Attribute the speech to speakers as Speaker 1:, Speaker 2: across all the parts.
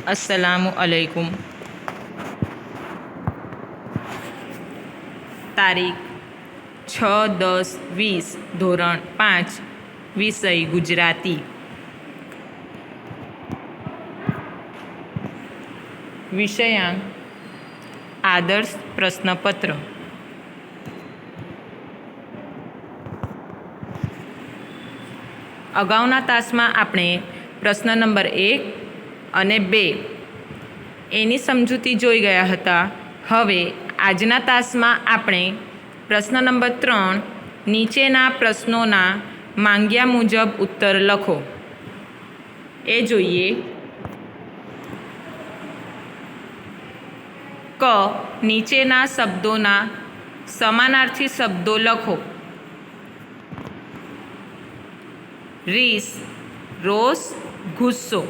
Speaker 1: अस्सलामु अलैकुम। तारीख 6-10-20 ધોરણ 5 વિષય ગુજરાતી। વિષયાંક આદર્શ પ્રશ્નપત્ર। અગાઉના તાસમાં આપણે પ્રશ્ન નંબર 1 અને 2 એની સમજૂતી જોઈ ગયા હતા। હવે આજના તાસમાં આપણે પ્રશ્ન નંબર 3 નીચેના પ્રશ્નોના માંગ્યા મુજબ ઉત્તર લખો એ જોઈએ। ક નીચેના શબ્દોના સમાનાર્થી શબ્દો લખો। રીસ, રોષ, ગુસ્સો।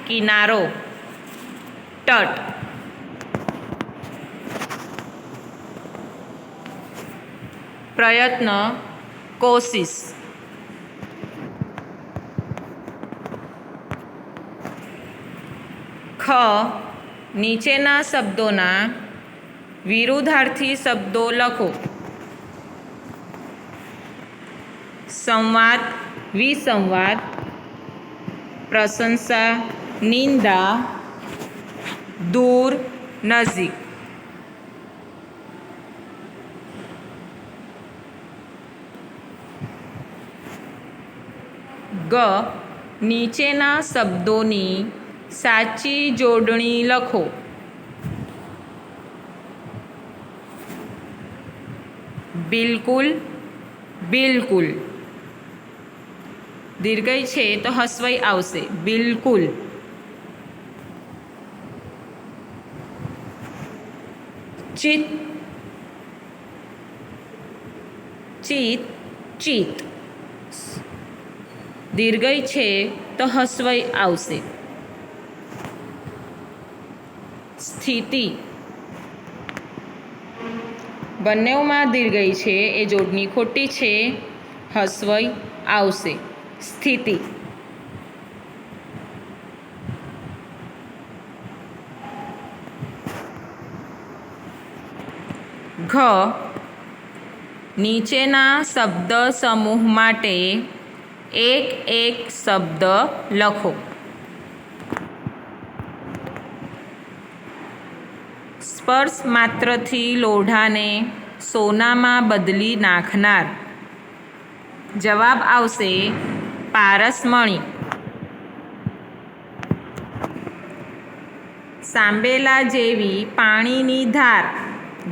Speaker 1: કિનારો, તટ। પ્રયત્ન, કોશિશ। ખ નીચેના શબ્દોના વિરુદ્ધાર્થી શબ્દો લખો। સંવાદ, વિસંવાદ। પ્રશંસા, નિંદા। દૂર, નજીક। ગ નીચેના શબ્દોની સાચી જોડણી લખો। બિલકુલ, બિલકુલ। દીર્ઘઈ છે તો હસ્વઈ આવશે, બિલકુલ। ચિત, ચિત, ચિત। દીર્ઘઈ છે તો હસ્વઈ આવશે। સ્થિતિ, બંનેમાં દીર્ઘઈ છે એ જોડણી ખોટી છે, હસ્વઈ આવશે, સ્થિતિ। ઘ નીચેના શબ્દ સમૂહ માટે એક એક શબ્દ લખો। સ્પર્શ માત્રથી લોઢાને સોનામાં બદલી નાખનાર। જવાબ આવશે પારસમણી। સાંબેલા જેવી પાણીની ધાર।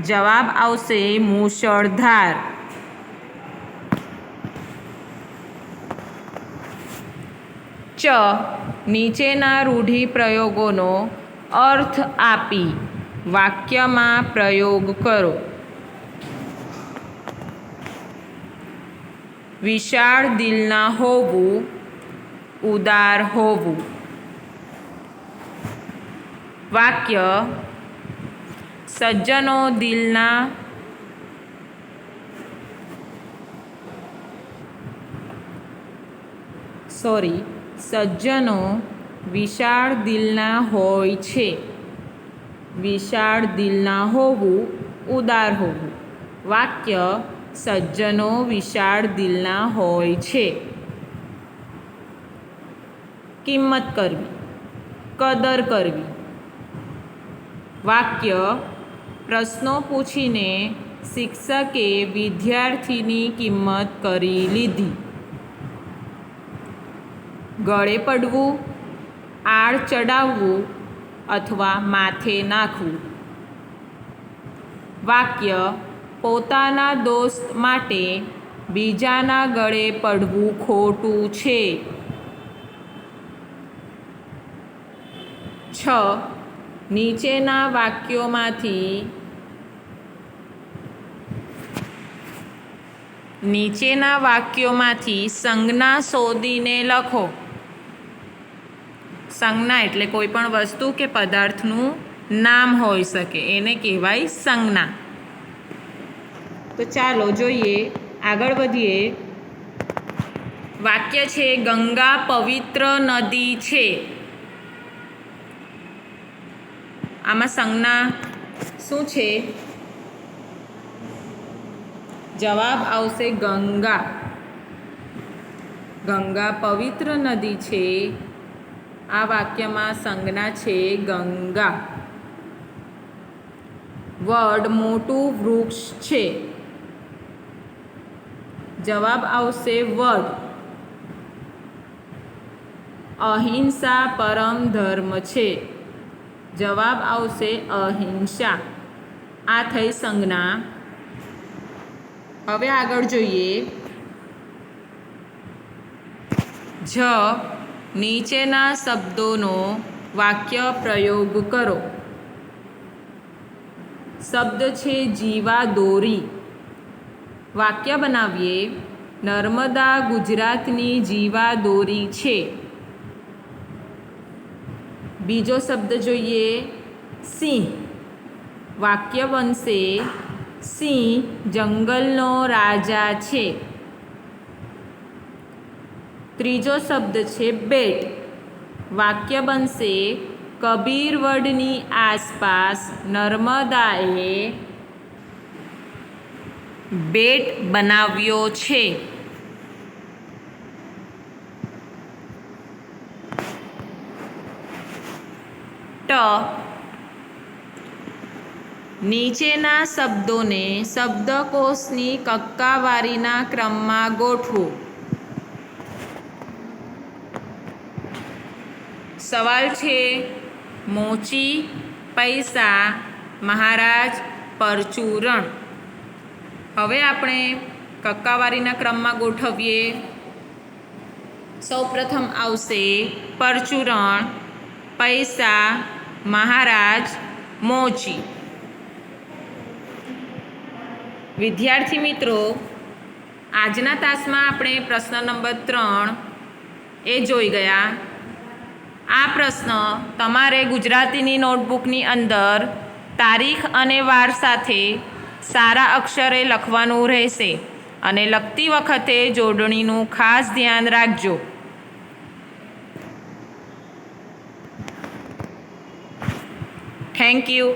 Speaker 1: જવાબ આવશે મુશળધાર। ચ નીચેના રૂઢિપ્રયોગોનો અર્થ આપી વાક્યમાં પ્રયોગ કરો। વિશાળ દિલના હોવું, ઉદાર હોવું। વાક્ય સજ્જનો દિલના સજ્જનો વિશાળ દિલના હોય છે। વિશાળ દિલના હોવું, ઉદાર હોવું। વાક્ય સજ્જનો વિશાળ દિલના હોય છે। કિંમત કરવી, કદર કરવી। વાક્ય પ્રશ્નો પૂછીને શિક્ષકે વિદ્યાર્થીની કિંમત કરી લીધી। ગળે પડવું, આડ ચડાવવું અથવા માથે નાખવું। વાક્ય પોતાના દોસ્ત માટે બીજાના ગળે પડવું ખોટું છે। 6 નીચેના વાક્યોમાંથી સંજ્ઞા શોધીને લખો। સંજ્ઞા એટલે કોઈ પણ વસ્તુ કે પદાર્થનું નામ હોઈ શકે, એને કહેવાય સંજ્ઞા। તો ચાલો જોઈએ, આગળ વધીએ। વાક્ય છે ગંગા પવિત્ર નદી છે. આમાં સંજ્ઞા શું છે? જવાબ આવશે ગંગા. ગંગા પવિત્ર નદી છે. આ વાક્યમાં સંજ્ઞા છે ગંગા. વડ મોટું વૃક્ષ છે. જવાબ આવશે વડ. અહિંસા પરમ ધર્મ છે. જવાબ આવશે અહિંસા. આ થઈ સંજ્ઞા. હવે આગળ જોઈએ. જ નીચેના શબ્દોનો વાક્ય પ્રયોગ કરો. શબ્દ છે જીવાદોરી. વાક્ય બનાવીએ. નર્મદા ગુજરાતની જીવાદોરી છે. બીજો શબ્દ જોઈએ સિંહ. વાક્ય બનશે સિંહ જંગલનો રાજા છે. ત્રીજો શબ્દ છે બેટ. વાક્ય બનશે કબીરવડની આસપાસ નર્મદાએ બેટ બનાવ્યો છે. ટ નીચેના શબ્દોને શબ્દકોશની કક્કાવારીના ક્રમમાં ગોઠવો. સવાલ છે મોચી, પૈસા, મહારાજ, પરચુરણ. હવે આપણે કક્કાવારીના ક્રમમાં ગોઠવીએ. સૌપ્રથમ આવશે પરચુરણ, પૈસા, મહારાજ, મોચી. વિદ્યાર્થી મિત્રો, આજના તાસમાં આપણે પ્રશ્ન નંબર 3 એ જોઈ ગયા. આ પ્રશ્ન તમારે ગુજરાતીની નોટબુકની અંદર તારીખ અને વાર સાથે સારા અક્ષરે લખવાનું રહેશે અને લખતી વખતે જોડણીનું ખાસ ધ્યાન રાખજો. Thank you.